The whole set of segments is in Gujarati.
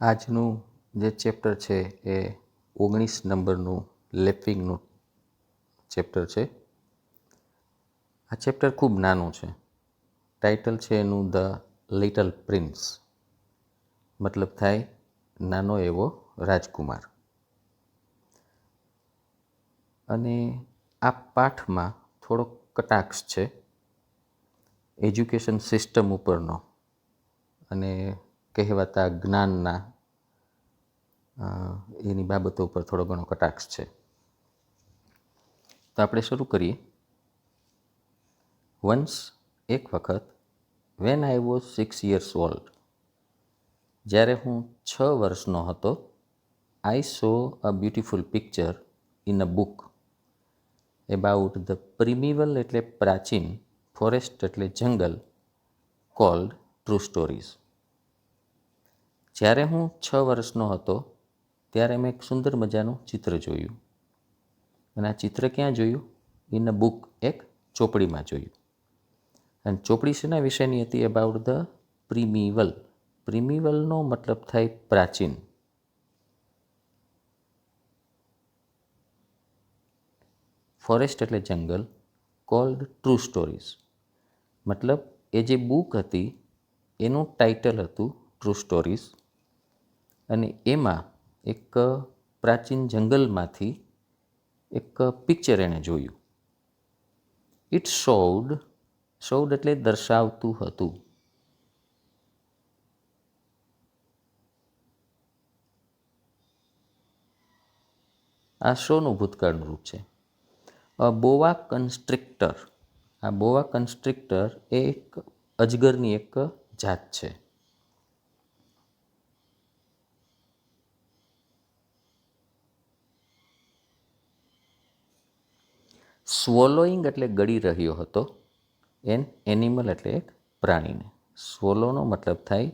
આજનું જે ચેપ્ટર છે એ 19 નંબરનું લેપિંગનું ચેપ્ટર છે. આ ચેપ્ટર ખૂબ નાનું છે. ટાઇટલ છે એનું ધ લિટલ પ્રિન્સ, મતલબ થાય નાનો એવો રાજકુમાર. અને આ પાઠમાં થોડોક કટાક્ષ છે એજ્યુકેશન સિસ્ટમ ઉપરનો અને કહેવાતા જ્ઞાનના એની બાબતો ઉપર થોડો ઘણો કટાક્ષ છે. તો આપણે શરૂ કરીએ. વન્સ, એક વખત, when I was 6 years old, જ્યારે હું 6 વર્ષનો હતો, I saw a beautiful picture in a book about the primeval એટલે પ્રાચીન, ફોરેસ્ટ એટલે જંગલ, કોલ્ડ ટ્રુ સ્ટોરીઝ. જ્યારે હું 6 વર્ષનો હતો ત્યારે મેં એક સુંદર મજાનું ચિત્ર જોયું. અને આ ચિત્ર ક્યાં જોયું? ઇન અ બુક, એક ચોપડીમાં જોયું. અને ચોપડી શેના વિશેની હતી? About the પ્રિમિવલ. પ્રિમિવલનો મતલબ થાય પ્રાચીન. ફોરેસ્ટ એટલે જંગલ, કોલ્ડ ટ્રુ સ્ટોરીઝ, મતલબ એ જે બુક હતી એનું ટાઇટલ હતું ટ્રુ સ્ટોરીઝ. અને એમાં એક પ્રાચીન જંગલમાંથી એક પિક્ચર એણે જોયું. ઇટ શોડ એટલે દર્શાવતું હતું. આ શોનું ભૂતકાળનું રૂપ છે. બોવા કન્સ્ટ્રિક્ટર. આ બોવા કન્સ્ટ્રિક્ટર એ એક અજગરની એક જાત છે. સ્વોલોઈંગ એટલે ગળી રહ્યો હતો. એન એનિમલ એટલે એક પ્રાણીને. સ્વોલોનો મતલબ થાય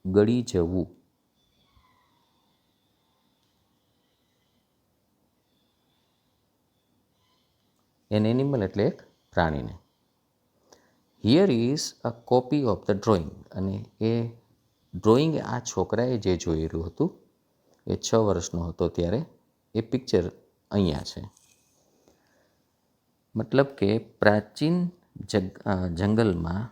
ગળી જવું. એન એનિમલ એટલે એક પ્રાણીને. Here is a copy of the drawing. અને એ ડ્રોઈંગ આ છોકરાએ જે જોયેલું હતું, એ 6 વર્ષનો હતો ત્યારે, એ પિક્ચર અહીંયા છે. મતલબ કે પ્રાચીન જંગલમાં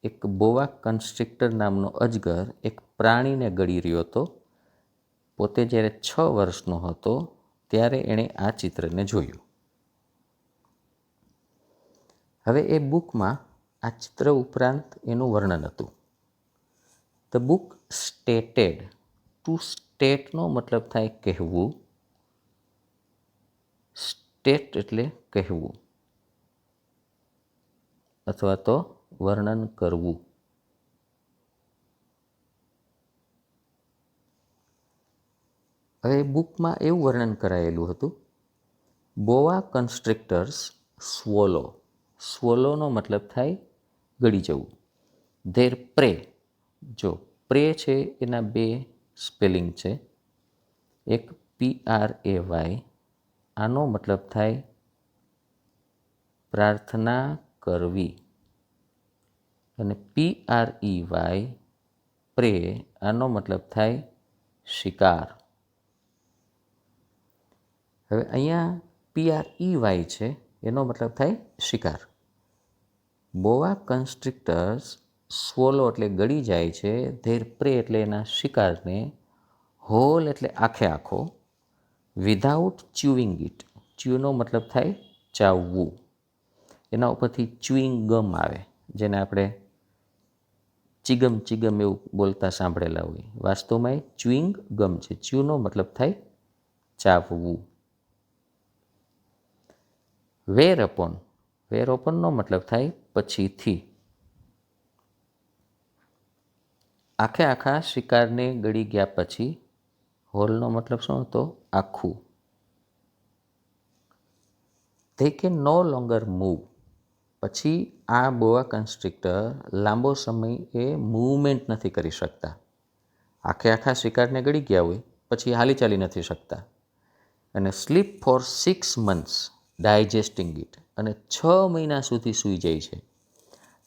એક બોવા કન્સ્ટ્રિક્ટર નામનો અજગર એક પ્રાણીને ગળી રહ્યો હતો. પોતે જ્યારે 6 વર્ષનો હતો ત્યારે એણે આ ચિત્રને જોયું. હવે એ બુકમાં આ ચિત્ર ઉપરાંત એનું વર્ણન હતું. The book stated. ટુ સ્ટેટનો મતલબ થાય કહેવું. સ્ટેટ એટલે કહેવું અથવા તો વર્ણન કરવું. હવે બુકમાં એવું વર્ણન કરાયેલું હતું, બોવા કન્સ્ટ્રિક્ટર્સ સ્વોલો. સ્વોલોનો મતલબ થાય ગળી જવું. ધેર પ્રે. જો પ્રે છે એના 2 સ્પેલિંગ છે. એક PRAY, આનો મતલબ થાય પ્રાર્થના કરવી. અને PREY, પ્રે, આનો મતલબ થાય શિકાર. હવે અહીંયા PREY છે, એનો મતલબ થાય શિકાર. બોવા કન્સ્ટ્રિક્ટર્સ સ્વોલો એટલે ગળી જાય છે. ધેર પ્રે એટલે એના શિકારને. હોલ એટલે આખે આખો. Without chewing it. ચ્યુનો મતલબ થાય ચાવવું. એના ઉપરથી ચ્યુઇંગ ગમ આવે, જેને આપણે ચિગમ એવું બોલતા સાંભળેલા હોય. વાસ્તવમાં એ ચ્યુઇંગ ગમ છે. ચ્યુનો મતલબ થાય ચાવવું. વેર અપોનનો મતલબ થાય પછીથી. આખે આખા શિકારને ગળી ગયા પછી. હોલનો મતલબ શું હતો? આખું. They can no longer move. પછી આ બોવા કન્સ્ટ્રિક્ટર લાંબો સમય એ મૂવમેન્ટ નથી કરી શકતા. આખે આખા શિકારને ગળી ગયા હોય પછી હાલી ચાલી નથી શકતા. અને સ્લીપ ફોર 6 months ડાયજેસ્ટિંગ ઇટ. અને 6 મહિના સુધી સૂઈ જાય છે.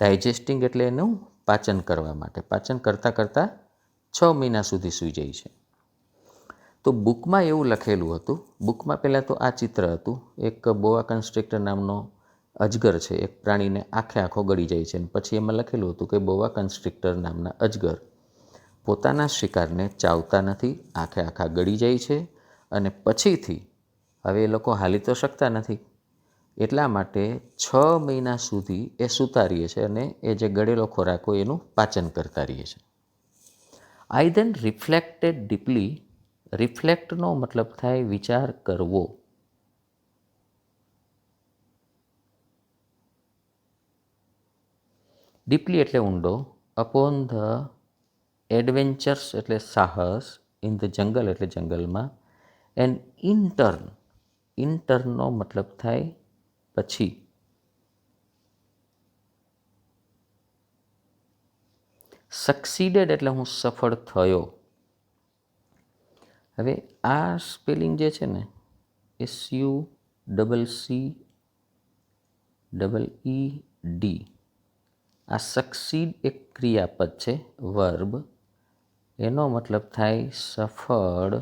ડાયજેસ્ટિંગ એટલે એનું પાચન કરવા માટે. પાચન કરતાં કરતાં 6 મહિના સુધી સૂઈ જાય છે. તો બુકમાં એવું લખેલું હતું. બુકમાં પહેલાં તો આ ચિત્ર હતું. એક બોઆ કન્સ્ટ્રિક્ટર નામનો અજગર છે, એક પ્રાણીને આખો ગળી જાય છે. અને પછી એમાં લખેલું હતું કે બોઆ કન્સ્ટ્રિક્ટર નામના અજગર પોતાના શિકારને ચાવતા નથી, આખા ગળી જાય છે. અને પછીથી હવે એ લોકો હાલી તો શકતા નથી, એટલા માટે 6 મહિના સુધી એ સૂતા રહીએ છે અને એ જે ગળેલો ખોરાક હોય એનું પાચન કરતા રહીએ છે. આઈ ધેન રિફ્લેક્ટેડ ડીપલી. રિફ્લેક્ટનો મતલબ થાય વિચાર કરવો. ડીપલી એટલે ઊંડો. અપોન ધ એડવેન્ચર્સ એટલે સાહસ. ઇન ધ જંગલ એટલે જંગલમાં. And intern. ઇન્ટર્નનો મતલબ થાય પછી. સક્સીડેડ એટલે હું સફળ થયો. હવે આ સ્પેલિંગ જે છે ને, SUCCEED, આ સક્સીડ એક ક્રિયાપદ છે, વર્બ. એનો મતલબ થાય સફળ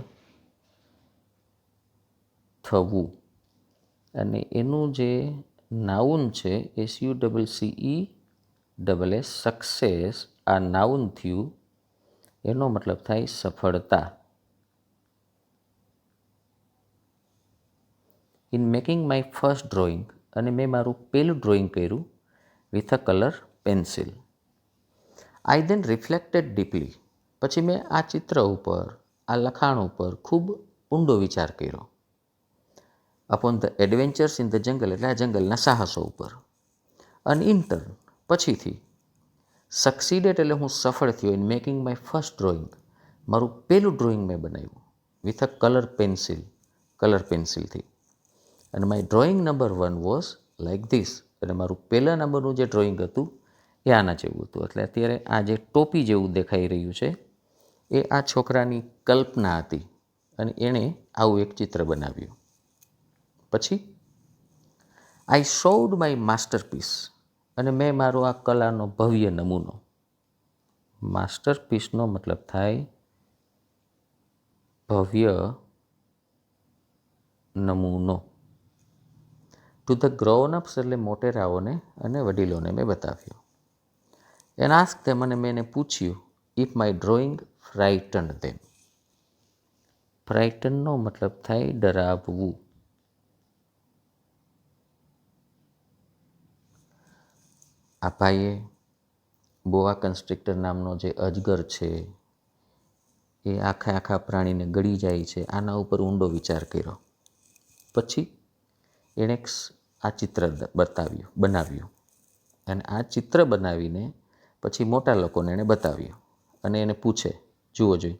થવું. અને એનું જે નાઉન છે SUCCESS, સક્સેસ, આ નાઉન થયું. એનો મતલબ થાય સફળતા. In making my first drawing, અને મેં મારું પહેલું ડ્રોઈંગ કર્યું with a colour pencil. I then reflected deeply. પછી મેં આ ચિત્ર ઉપર, આ લખાણ ઉપર ખૂબ ઊંડો વિચાર કર્યો. Upon the adventures in the jungle એટલે આ જંગલના સાહસો ઉપર. અને ઇન્ટર્ન પછીથી. સક્સીડેડ એટલે હું સફળ થયો. In making my first drawing, મારું પહેલું ડ્રોઈંગ મેં બનાવ્યું વિથ અ કલર પેન્સિલથી. અને my drawing number 1 was like this. એટલે મારું પહેલા નંબરનું જે ડ્રોઈંગ હતું એ આના જેવું હતું. એટલે અત્યારે આ જે ટોપી જેવું દેખાઈ રહ્યું છે એ આ છોકરાની કલ્પના હતી અને એણે આવું એક ચિત્ર બનાવ્યું. પછી આઈ શોડ માય માસ્ટરપીસ, અને મેં મારો આ કલાનો ભવ્ય નમૂનો. માસ્ટરપીસનો મતલબ થાય ભવ્ય નમૂનો. ટુ ધ ગ્રોવન અપ્સ એટલે મોટેરાઓને અને વડીલોને મેં બતાવ્યો. એન આસ્ક ધેમ, અને મેં એને પૂછ્યું ઇફ માય ડ્રોઈંગ ફ્રાઇટન્ડ ધેમ. ફ્રાઇટનનો મતલબ થાય ડરાવવું. આ ભાઈએ બોઆ કન્સ્ટ્રિક્ટર નામનો જે અજગર છે એ આખા પ્રાણીને ગળી જાય છે, આના ઉપર ઊંડો વિચાર કર્યો. પછી એણે આ ચિત્ર બનાવ્યું. અને આ ચિત્ર બનાવીને પછી મોટા લોકોને એણે બતાવ્યું. અને એને પૂછે, જુઓ જોઈ,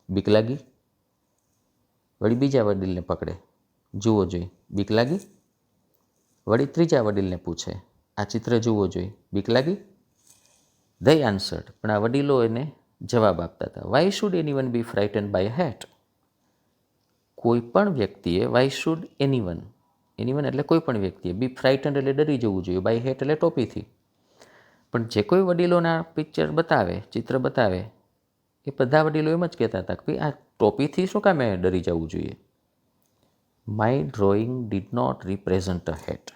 બીક લાગી? વળી બીજા વડીલને પકડે, જુઓ જોઈ, બીક લાગી? વળી ત્રીજા વડીલને પૂછે, આ ચિત્ર જુઓ જોઈ, બીક લાગી? ધે આન્સર્ડ, પણ આ વડીલો એને જવાબ આપતા હતા, why should anyone be frightened by a hat. કોઈ પણ વ્યક્તિએ, વાય શુડ એનીવન એટલે કોઈ પણ વ્યક્તિએ, બી ફ્રાઇટન્ડ એટલે ડરી જવું જોઈએ, બાય હેટ એટલે ટોપીથી. પણ જે કોઈ વડીલોના ચિત્ર બતાવે એ બધા વડીલો એમ જ કહેતા હતા કે ભાઈ આ ટોપીથી શું કામે ડરી જવું જોઈએ. My drawing did not represent a hat.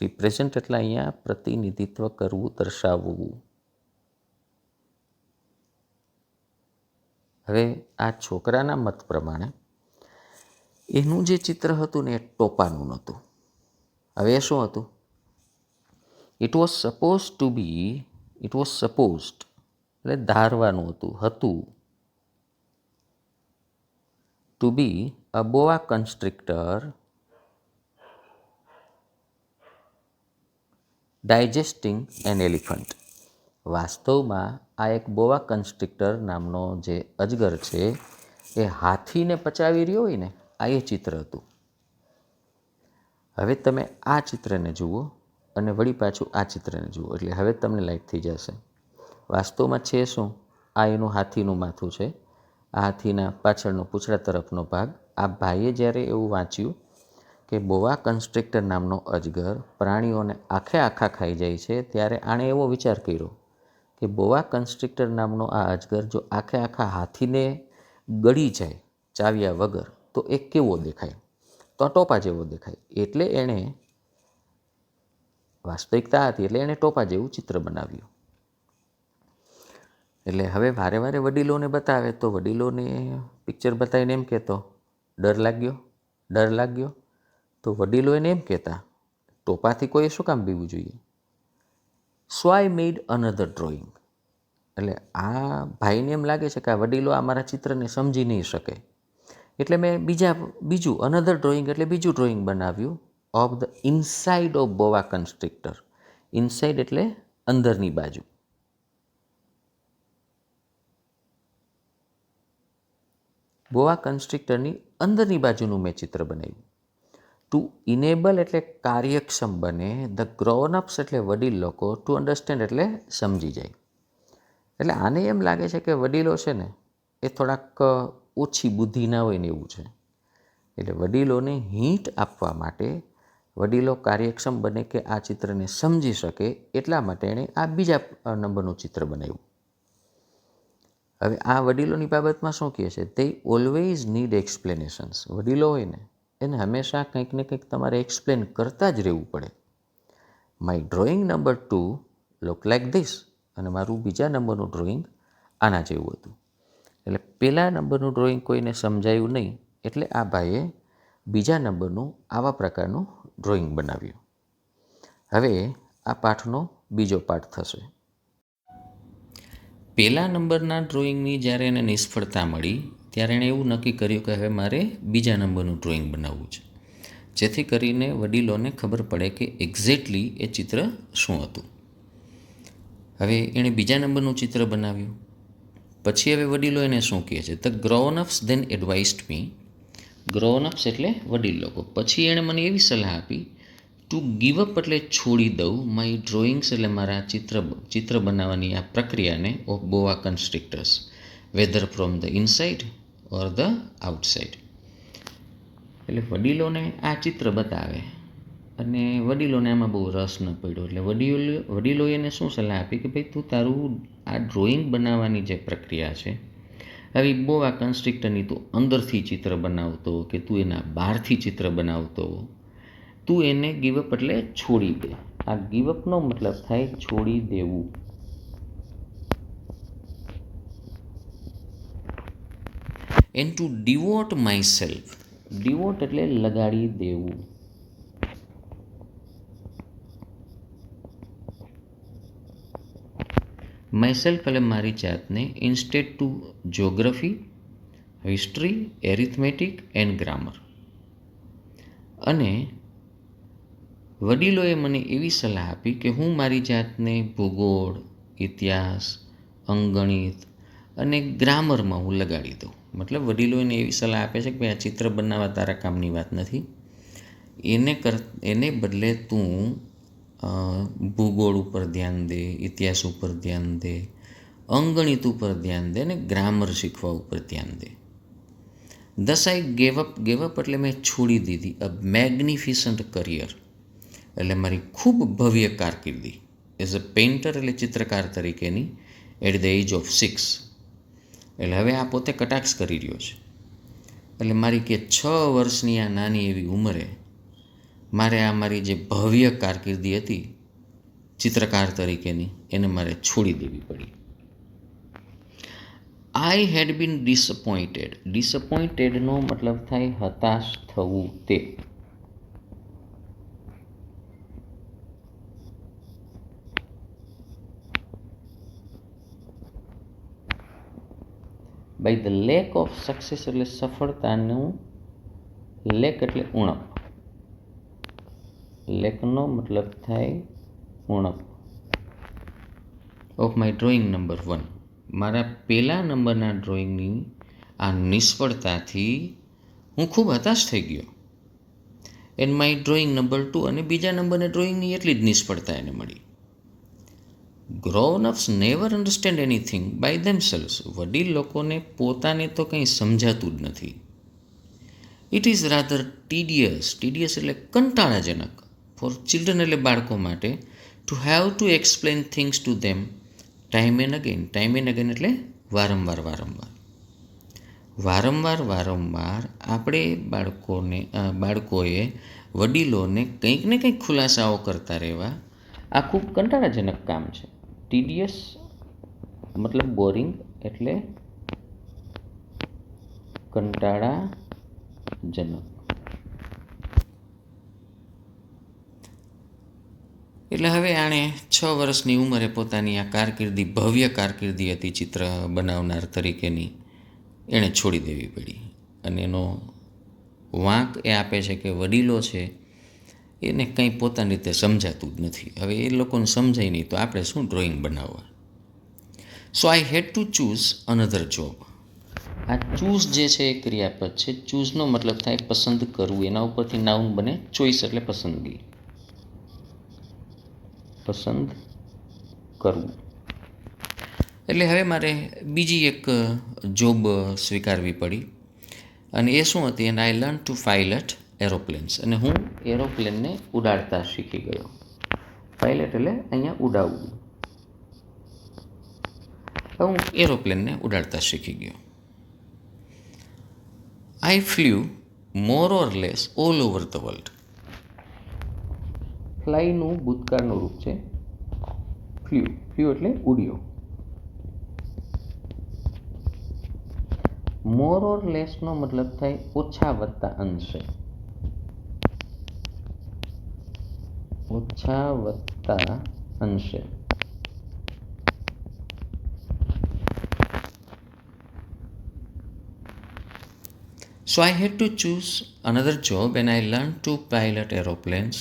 Represent એટલે અહીંયા પ્રતિનિધિત્વ કરવું, દર્શાવવું. હવે આ છોકરાના મત પ્રમાણે એનું જે ચિત્ર હતું ને એ ટોપાનું નહોતું. હવે એ શું હતું? ઇટ વોઝ સપોઝડ એટલે ધારવાનું હતું to be a boa constrictor digesting an elephant. વાસ્તવમાં આ એક બોઆ કન્સ્ટ્રિક્ટર નામનો જે અજગર છે એ હાથીને પચાવી રહ્યો હોય ને, આ એ ચિત્ર હતું. હવે તમે આ ચિત્રને જુઓ અને વળી પાછું આ ચિત્રને જુઓ એટલે હવે તમને લાઈટ થઈ જશે. વાસ્તવમાં છે શું? આ એનું હાથીનું માથું છે, આ હાથીના પાછળનો પૂંછડા તરફનો ભાગ. આ ભાઈએ જ્યારે એવું વાંચ્યું કે બોઆ કન્સ્ટ્રિક્ટર નામનો અજગર પ્રાણીઓને આખા ખાઈ જાય છે, ત્યારે આણે એવો વિચાર કર્યો કે બોવા કન્સ્ટ્રિક્ટર નામનો આ અજગર જો આખે આખા હાથીને ગળી જાય ચાવ્યા વગર તો એ કેવો દેખાય? તો ટોપા જેવો દેખાય. એટલે એણે વાસ્તવિકતા હતી એટલે એણે ટોપા જેવું ચિત્ર બનાવ્યું. એટલે હવે વારે વારે વડીલોને બતાવે તો વડીલોને પિક્ચર બતાવીને એમ કહેતો ડર લાગ્યો. તો વડીલો એને એમ કહેતા ટોપાથી કોઈ શું કામ બીવું જોઈએ? સો આઈ મેડ અનધર ડ્રોઈંગ. એટલે આ ભાઈને એમ લાગે છે કે આ વડીલો આ મારા ચિત્રને સમજી નહીં શકે, એટલે મેં બીજું અનધર ડ્રોઈંગ એટલે બીજું ડ્રોઈંગ બનાવ્યું of the inside of boa constrictor. Inside એટલે અંદરની બાજુ. બોવા કન્સ્ટ્રિક્ટરની અંદરની બાજુનું મેં ચિત્ર બનાવ્યું. ટુ ઇનેબલ એટલે કાર્યક્ષમ બને, ધ ગ્રોનઅપ્સ એટલે વડીલ લોકો, ટુ અન્ડરસ્ટેન્ડ એટલે સમજી જાય. એટલે આને એમ લાગે છે કે વડીલો છે ને એ થોડાક ઓછી બુદ્ધિના હોય ને એવું છે. એટલે વડીલોને હિંટ આપવા માટે, વડીલો કાર્યક્ષમ બને કે આ ચિત્રને સમજી શકે એટલા માટે એણે આ બીજા નંબરનું ચિત્ર બનાવ્યું. હવે આ વડીલોની બાબતમાં શું કહે છે? તે ઓલવેઝ નીડ એક્સપ્લેનેશન્સ. વડીલો હોય ને એને હંમેશા કંઈક ને કંઈક તમારે એક્સપ્લેન કરતા જ રહેવું પડે. My drawing number 2 look like this. અને મારું બીજા નંબરનું ડ્રોઈંગ આના જેવું હતું. એટલે પહેલા નંબરનું ડ્રોઈંગ કોઈને સમજાયું નહીં એટલે આ ભાઈએ બીજા નંબરનું આવા પ્રકારનું ડ્રોઈંગ બનાવ્યું. હવે આ પાઠનો બીજો પાઠ થશે. પહેલા નંબરના ડ્રોઈંગની જ્યારે એને નિષ્ફળતા મળી ત્યારે એણે એવું નક્કી કર્યું કે હવે મારે બીજા નંબરનું ડ્રોઈંગ બનાવવું છે, જેથી કરીને વડીલોને ખબર પડે કે એક્ઝેક્ટલી એ ચિત્ર શું હતું. હવે એણે બીજા નંબરનું ચિત્ર બનાવ્યું. પછી હવે વડીલો એને શું કહે છે? ધ ગ્રોનઅપ્સ ધેન એડવાઇસ્ડ મી. ગ્રોનઅપ્સ એટલે વડીલ લોકો. પછી એણે મને એવી સલાહ આપી ટુ ગીવ અપ એટલે છોડી દઉં, માય ડ્રોઈંગ્સ એટલે મારા ચિત્ર બનાવવાની આ પ્રક્રિયાને of boa constrictors, whether from the inside or the outside. એટલે વડીલોને આ ચિત્ર બતાવે અને વડીલોને આમાં બહુ રસ ન પડ્યો. એટલે વડીલોએ એને શું સલાહ આપી કે ભાઈ તું તારું આ ડ્રોઈંગ બનાવવાની જે પ્રક્રિયા છે આવી બોવા કન્સ્ટ્રિક્ટરની તું અંદરથી ચિત્ર બનાવતો કે તું એના બહારથી ચિત્ર બનાવતો, તું એને ગીવઅપ એટલે છોડી દે. આ ગીવઅપનો મતલબ થાય છોડી દેવું. And to devote myself. Devote એટલે લગાડી દેવું. માયસેલ્ફ એટલે મારી જાતને, instead to geography, history, arithmetic and grammar. અને વડીલોએ મને એવી સલાહ આપી કે હું મારી જાતને ભૂગોળ, ઇતિહાસ, અંગણિત અને ગ્રામરમાં હું લગાડી દઉં. મતલબ વડીલોને એવી સલાહ આપે છે કે ભાઈ આ ચિત્ર બનાવવા તારા કામની વાત નથી, એને બદલે તું ભૂગોળ ઉપર ધ્યાન દે, ઇતિહાસ ઉપર ધ્યાન દે, અંગણિત ઉપર ધ્યાન દે અને ગ્રામર શીખવા ઉપર ધ્યાન દે. ધસ આઈ ગેવ અપ એટલે મેં છોડી દીધી અ મેગ્નિફિસન્ટ કરિયર એટલે મારી ખૂબ ભવ્ય કારકિર્દી એઝ અ પેઇન્ટર એટલે ચિત્રકાર તરીકેની એટ ધ એજ ઓફ 6. એટલે હવે આ પોતે કટાક્ષ કરી રહ્યો છે. એટલે મારી કે 6 વર્ષની આ નાની એવી ઉંમરે મારે આ મારી જે ભવ્ય કારકિર્દી હતી ચિત્રકાર તરીકેની એને મારે છોડી દેવી પડી. આઈ હેડ બીન ડિસઅપોઇન્ટેડ. ડિસઅપોઇન્ટેડનો મતલબ થાય હતાશ થવું તે. By the lack of success એટલે સફળતાનું, લેક એટલે ઉણપ, લેકનો મતલબ થાય ઉણપ. ઓફ માય ડ્રોઈંગ નંબર 1 મારા પહેલા નંબરના ડ્રોઈંગની આ નિષ્ફળતાથી હું ખૂબ હતાશ થઈ ગયો. એન્ડ માય ડ્રોઈંગ નંબર 2 અને બીજા નંબરના ડ્રોઈંગની એટલી જ નિષ્ફળતા એને મળી. Grown-ups never understand anything by themselves. વડીલ લોકોને પોતાને તો કંઈ સમજાતું જ નથી. ઇટ ઇઝ રાધર ટીડિયસ એટલે કંટાળાજનક, ફોર ચિલ્ડ્રન એટલે બાળકો માટે, to have to explain things to them time and again એટલે વારંવાર આપણે બાળકોએ વડીલોને કંઈક ને કંઈક ખુલાસાઓ કરતા રહેવા. આ ખૂબ કંટાળાજનક કામ છે. ટીડિયસ મતલબ બોરિંગ એટલે કંટાળાજનક. એટલે હવે આણે 6 વર્ષની ઉંમરે પોતાની આ ભવ્ય કારકિર્દી હતી ચિત્ર બનાવનાર તરીકેની, એણે છોડી દેવી પડી. અને એનો વાંક એ આપે છે કે વડીલો છે એને કંઈ પોતાની રીતે સમજાતું જ નથી. હવે એ લોકોને સમજાય નહીં તો આપણે શું ડ્રોઈંગ બનાવવા. સો આઈ હેડ ટુ ચૂઝ અનધર જોબ. આ ચૂઝ જે છે એ ક્રિયાપદ છે. ચૂઝનો મતલબ થાય પસંદ કરવું. એના ઉપરથી નાઉન બને ચોઈસ એટલે પસંદગી, પસંદ કરવું. એટલે હવે મારે બીજી એક જોબ સ્વીકારવી પડી. અને એ શું હતી? And I learn to pilot aeroplanes. અને હું એરોપ્લેનને ઉડાડતા શીખી ગયો. પાયલટ એટલે અહીંયા ઉડાવવું. હું એરોપ્લેનને ઉડાડતા શીખી ગયો. I flew more or less all over the world. ફ્લાયનું ભૂતકાળનું રૂપ છે ફ્લ્યુ એટલે ઉડ્યો. મોર ઓર લેસનો મતલબ થાય ઓછા વત્તા અંશે. ઓછા વત્તા અંશે. So I had to choose another job and I learned to pilot aeroplanes.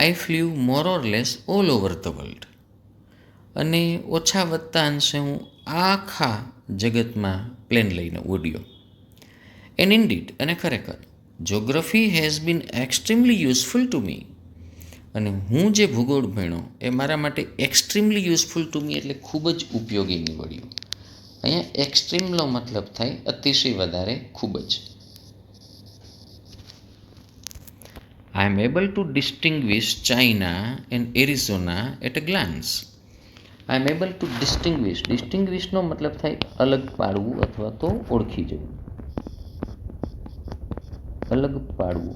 I flew more or less all over the world. અને ઓછા વત્તા અંશે હું આખા જગતમાં પ્લેન લઈને ઉડ્યો. એન્ડ ઇન્ડીડ અને ખરેખર geography has been extremely useful to me. અને હું જે ભૂગોળ ભણ્યો એ મારા માટે એક્સ્ટ્રીમલી યુઝફુલ ટુ મી એટલે ખૂબ જ ઉપયોગી નીવડ્યું. અહીંયા એક્સ્ટ્રીમનો મતલબ થાય અતિશય વધારે, ખૂબ જ. I am able to distinguish China and Arizona at a glance. I am able to distinguish. ડિસ્ટિંગ્વિશનો મતલબ થાય અલગ પાડવું અથવા તો ઓળખી જવું. અલગ પાડવું.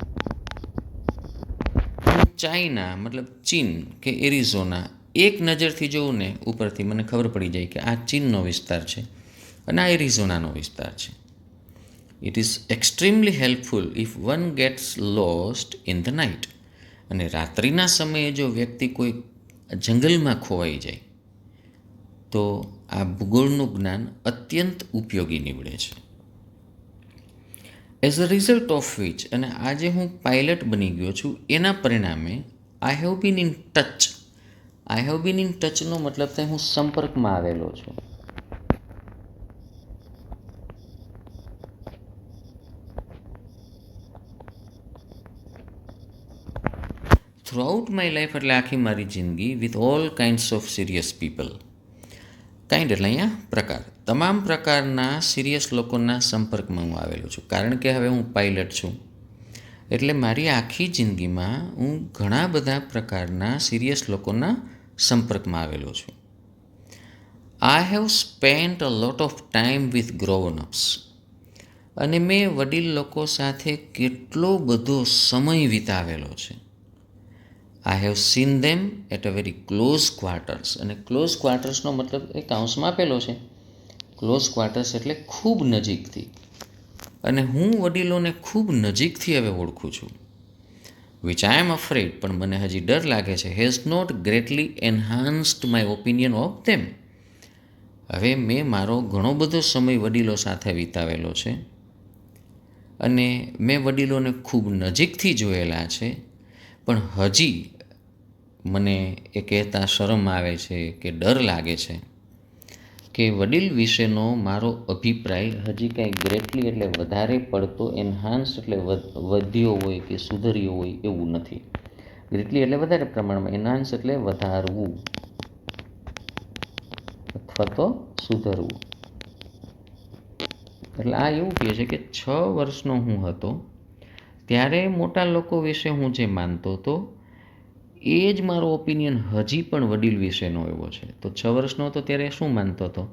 ચાઇના મતલબ ચીન કે એરિઝોના એક નજરથી જોઉં ને ઉપરથી મને ખબર પડી જાય કે આ ચીનનો વિસ્તાર છે અને આ એરિઝોનાનો વિસ્તાર છે. It is extremely helpful if one gets lost in the night. અને રાત્રિના સમયે જો વ્યક્તિ કોઈ જંગલમાં ખોવાઈ જાય તો આ ભૂગોળનું જ્ઞાન અત્યંત ઉપયોગી નીવડે છે. As a result of which, અને આજે હું પાયલટ બની ગયો છું એના પરિણામે I have been in touch. I have been in ટચનો મતલબ થાય હું સંપર્કમાં આવેલો છું. થ્રુઆઉટ માય લાઈફ એટલે આખી મારી જિંદગી with all kinds of serious people. Kind એટલે અહીંયા પ્રકાર. તમામ પ્રકારના સિરિયસ લોકોના સંપર્કમાં હું આવેલો છું. કારણ કે હવે હું પાયલટ છું એટલે મારી આખી જિંદગીમાં હું ઘણા બધા પ્રકારના સિરિયસ લોકોના સંપર્કમાં આવેલો છું. I have spent a lot of time with grown ups. અને મેં વડીલ લોકો સાથે કેટલો બધો સમય વિતાવેલો છે. I have seen them at a very close quarters. અને ક્લોઝ ક્વાર્ટર્સનો મતલબ એ કાઉન્સમાં આપેલો છે. ક્લોઝ ક્વાર્ટર્સ એટલે ખૂબ નજીકથી. અને હું વડીલોને ખૂબ નજીકથી હવે ઓળખું છું. વિચ આઈ એમ અફ્રેડ, પણ મને હજી ડર લાગે છે, has not greatly enhanced my opinion of them. હવે મેં મારો ઘણો બધો સમય વડીલો સાથે વિતાવેલો છે અને મેં વડીલોને ખૂબ નજીકથી જોયેલા છે, પણ હજી મને એ કહેતા શરમ આવે છે કે ડર લાગે છે કે વડીલ વિશેનો મારો અભિપ્રાય હજી કાંઈ ગ્રેટલી એટલે વધારે પડતો એન્હાન્સ એટલે વધ્યો હોય કે સુધર્યો હોય એવું નથી. ગ્રેટલી એટલે વધારે પ્રમાણમાં, એન્હાન્સ એટલે વધારવું અથવા તો સુધરવું. એટલે આ એવું કહે છે કે 6 વર્ષનો હું હતો ત્યારે મોટા લોકો વિશે હું જે માનતો હતો એ જ મારો ઓપિનિયન હજી પણ વડીલ વિશેનો એવો છે. તો 6 વર્ષનો હતો ત્યારે શું માનતો હતો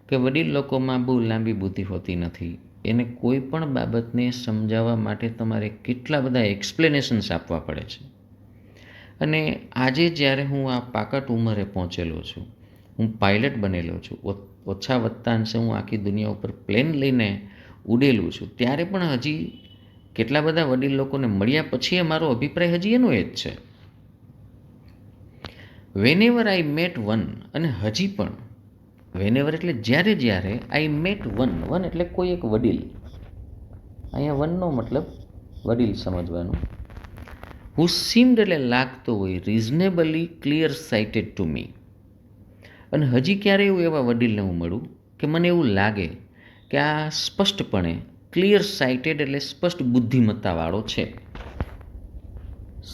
કે વડીલ લોકોમાં બહુ લાંબી બુદ્ધિ હોતી નથી. એને કોઈ પણ બાબતને સમજાવવા માટે તમારે કેટલા બધા એક્સપ્લેનેશન્સ આપવા પડે છે. અને આજે જ્યારે હું આ પાકટ ઉંમરે પહોંચેલો છું, હું પાયલટ બનેલો છું, ઓછા વત્તા અંશે હું આખી દુનિયા ઉપર પ્લેન લઈને ઉડેલું છું, ત્યારે પણ હજી કેટલા બધા વડીલ લોકોને મળ્યા પછી મારો અભિપ્રાય હજી એનો એ જ છે. વેનેવર આઈ મેટ વન, અને હજી પણ વેનેવર એટલે જ્યારે આઈ મેટ વન એટલે કોઈ એક વડીલ, અહીંયા વનનો મતલબ વડીલ સમજવાનું, હુ સીમ્ડ એટલે લાગતો હોય રિઝનેબલી ક્લિયર સાઇટેડ ટુ મી. અને હજી ક્યારે એવું એવા વડીલને હું મળું કે મને એવું લાગે કે આ સ્પષ્ટપણે ક્લિયર સાઇટેડ એટલે સ્પષ્ટ બુદ્ધિમત્તાવાળો છે.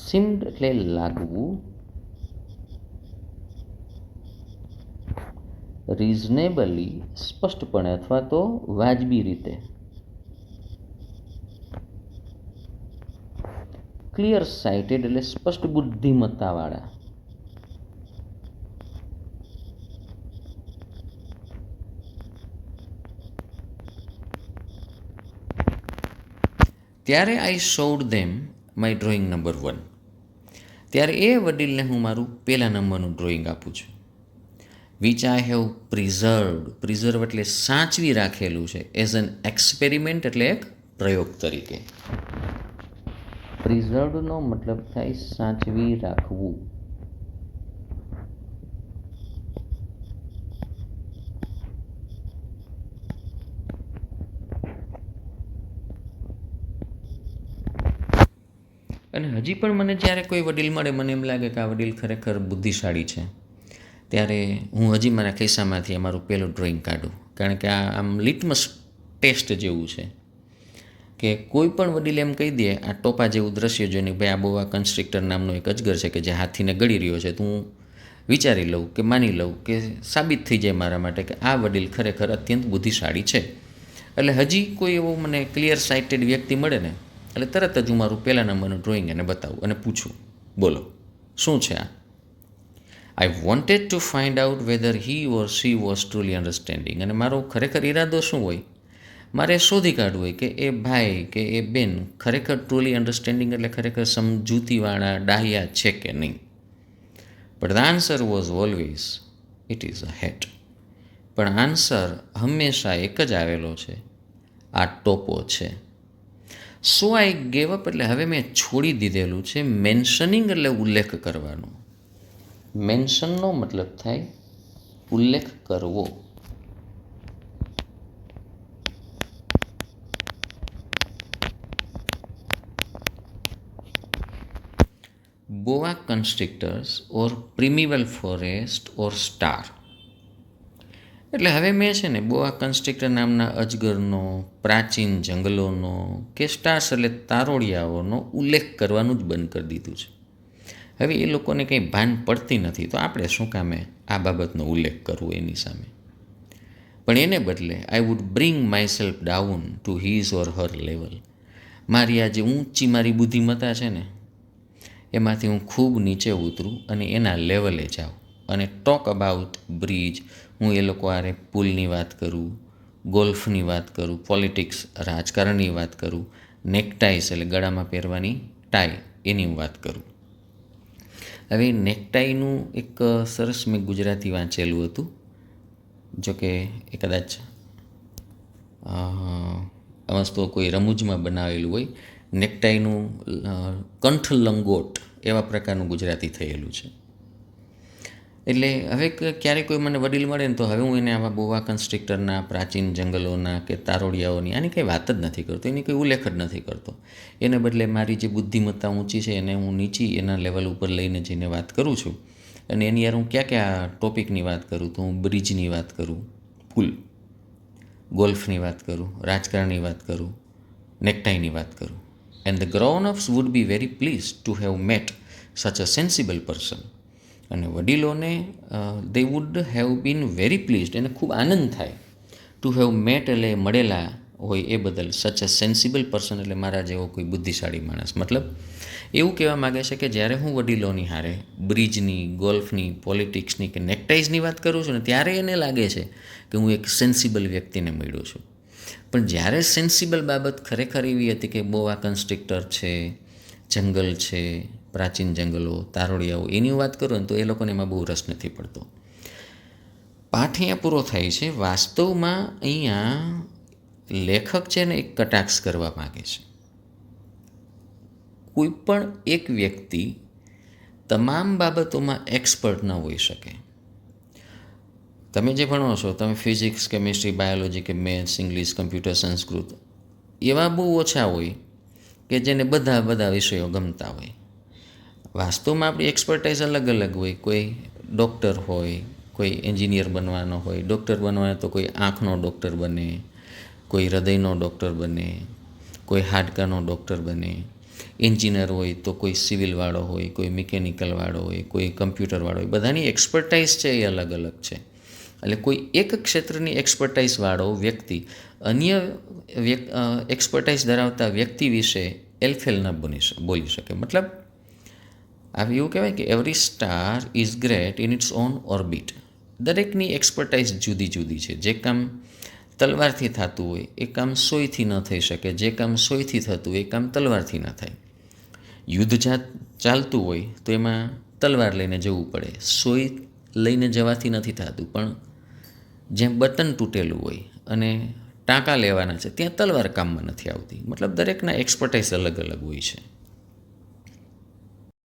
સીમ્ડ એટલે લાગવું, રિઝનેબલી સ્પષ્ટપણે અથવા તો વાજબી રીતે, ક્લિયર સાઇટેડ એટલે સ્પષ્ટ બુદ્ધિમત્તાવાળા. ત્યારે I showed them my drawing number 1. ત્યારે એ વડીલને હું મારું પહેલા નંબરનું ડ્રોઈંગ આપું છું, વિચ આઈ હેવ પ્રિઝર્વ એટલે સાચવી રાખેલું છે, એઝ એન એક્સપેરિમેન્ટ એટલે એક પ્રયોગ તરીકે. પ્રિઝર્વનો મતલબ થાય સાચવી રાખવું. અને હજી પણ મને જ્યારે કોઈ વડીલ મળે, મને એમ લાગે કે આ વડીલ ખરેખર બુદ્ધિશાળી છે, ત્યારે હું હજી મારા ખિસ્સામાંથી અમારું પહેલું ડ્રોઈંગ કાઢું. કારણ કે આ આમ લિટમસ ટેસ્ટ જેવું છે કે કોઈ પણ વડીલ એમ કહી દે આ ટોપા જેવું દ્રશ્ય જોઈને, ભાઈ આ બોઆ કન્સ્ટ્રિક્ટર નામનો એક અજગર છે કે જે હાથીને ગળી રહ્યો છે, તો હું વિચારી લઉં કે માની લઉં કે સાબિત થઈ જાય મારા માટે કે આ વડીલ ખરેખર અત્યંત બુદ્ધિશાળી છે. એટલે હજી કોઈ એવો મને ક્લિયર સાઇટેડ વ્યક્તિ મળે ને, એટલે તરત જ હું મારું પહેલા નંબરનું ડ્રોઈંગ એને બતાવું અને પૂછું, બોલો શું છે આ? I wanted to find out whether he or she was truly understanding. અને મારો ખરેખર ઈરાદો શું હોય? મારે શોધી કાઢવું હોય કે એ ભાઈ કે એ બેન ખરેખર ટ્રુલી અન્ડરસ્ટેન્ડિંગ એટલે ખરેખર સમજૂતીવાળા ડાહ્યા છે કે નહીં. But the answer was always it is a hat. પણ આન્સર હંમેશા એક જ આવેલો છે, આ ટોપો છે. સો આઈ ગેવ અપ એટલે હવે મેં છોડી દીધેલું છે મેન્શનિંગ એટલે ઉલ્લેખ કરવાનો. મેન્શનનો મતલબ થાય ઉલ્લેખ કરવો. બોઆ કન્સ્ટ્રિક્ટર્સ ઓર પ્રિમિવલ ફોરેસ્ટ ઓર સ્ટાર. એટલે હવે મેં છે ને બોઆ કન્સ્ટ્રિક્ટર નામના અજગરનો, પ્રાચીન જંગલોનો કે સ્ટાર્સ એટલે તારોડિયાઓનો ઉલ્લેખ કરવાનું જ બંધ કરી દીધું છે. હવે એ લોકોને કંઈ ભાન પડતી નથી, તો આપણે શું કામે આ બાબતનો ઉલ્લેખ કરવો એની સામે. પણ એને બદલે I would bring myself down to his or Har level. મારી આ જે ઊંચી મારી બુદ્ધિમત્તા છે ને, એમાંથી હું ખૂબ નીચે ઉતરું અને એના લેવલે જાઉં અને ટોક અબાઉટ બ્રિજ. હું એ લોકો આરે પુલની વાત કરું, ગોલ્ફની વાત કરું, પોલિટિક્સ રાજકારણની વાત કરું, નેકટાઈસ એટલે ગળામાં પહેરવાની ટાઈ એની હું વાત કરું. હવે નેકટાઈનું એક સરસ મેં ગુજરાતી વાંચેલું હતું, જોકે એ કદાચ આ વસ્તુ કોઈ રમૂજમાં બનાવેલું હોય. નેકટાઈનું કંઠ લંગોટ એવા પ્રકારનું ગુજરાતી થયેલું છે. એટલે હવે ક્યારેક કોઈ મને વડીલ મળે ને, તો હવે હું એને આવા બોઆ કન્સ્ટ્રિક્ટરના, પ્રાચીન જંગલોના કે તારોડિયાઓની આની કંઈ વાત જ નથી કરતો, એની કંઈ ઉલ્લેખ જ નથી કરતો. એને બદલે મારી જે બુદ્ધિમત્તા ઊંચી છે એને હું નીચી એના લેવલ ઉપર લઈને જઈને વાત કરું છું. અને એની યાર હું ક્યાં ટોપિકની વાત કરું, તો હું બ્રિજની વાત કરું, પુલ, ગોલ્ફની વાત કરું, રાજકારણની વાત કરું, નેકટાઈની વાત કરું. And the grown-ups would be very please to have met such a sensible person. અને વડીલોને they would have been very pleased, એને ખૂબ આનંદ થાય, ટુ હેવ મેટ એટલે મળેલા હોય એ બદલ, સચ અ સેન્સિબલ પર્સન એટલે મારા જેવો કોઈ બુદ્ધિશાળી માણસ. મતલબ એવું કહેવા માગે છે કે જ્યારે હું વડીલોની હારે બ્રિજની, ગોલ્ફની, પોલિટિક્સની કે નેકટાઇઝની વાત કરું છું ને ત્યારે એને લાગે છે કે હું એક સેન્સિબલ વ્યક્તિને મળ્યો છું. પણ જ્યારે સેન્સિબલ બાબત ખરેખર એવી હતી કે બોઆ કન્સ્ટ્રિક્ટર છે, જંગલ છે, પ્રાચીન જંગલો, તારોડિયાઓ, એની વાત કરું ને તો એ લોકોને એમાં બહુ રસ નથી પડતો. પાઠ અહીંયા પૂરો થાય છે. વાસ્તવમાં અહીંયા લેખક છે ને એક કટાક્ષ કરવા માગે છે. કોઈ પણ એક વ્યક્તિ તમામ બાબતોમાં એક્સપર્ટ ન હોઈ શકે. તમે જે ભણો છો, તમે ફિઝિક્સ, કેમિસ્ટ્રી, બાયોલોજી કે મેથ્સ, ઇંગ્લિશ, કમ્પ્યુટર, સંસ્કૃત, એવા બહુ ઓછા હોય કે જેને બધા વિષયો ગમતા હોય. વાસ્તવમાં આપણી એક્સપર્ટાઇઝ અલગ અલગ હોય. કોઈ ડૉક્ટર હોય, કોઈ એન્જિનિયર બનવાનો હોય. ડૉક્ટર બનવાનો તો કોઈ આંખનો ડૉક્ટર બને, કોઈ હૃદયનો ડૉક્ટર બને, કોઈ હાડકાનો ડૉક્ટર બને. એન્જિનિયર હોય તો કોઈ સિવિલવાળો હોય, કોઈ મિકેનિકલવાળો હોય, કોઈ કમ્પ્યુટરવાળો હોય. બધાની એક્સપર્ટાઇઝ છે એ અલગ અલગ છે. એટલે કોઈ એક ક્ષેત્રની એક્સપર્ટાઇઝવાળો વ્યક્તિ અન્ય એક્સપર્ટાઇઝ ધરાવતા વ્યક્તિ વિશે એલફેલ ન બોલી શકે. મતલબ એવું કહેવાય કે every star is great in its on orbit. દરેકની એક્સપર્ટાઇઝ જુદી જુદી છે. જે કામ તલવારથી થતું હોય એ કામ સોયથી ન થઈ શકે. જે કામ સોયથી થતું હોય એ કામ તલવારથી ન થાય. યુદ્ધ ચાલતું હોય તો એમાં તલવાર લઈને જવું પડે. સોય લઈને જવાથી નથી થતું. પણ જ્યાં બટન તૂટેલું હોય અને ટાંકા લેવાના છે ત્યાં તલવાર કામમાં નથી આવતી. મતલબ દરેકના એક્સપર્ટાઇઝ અલગ અલગ હોય છે.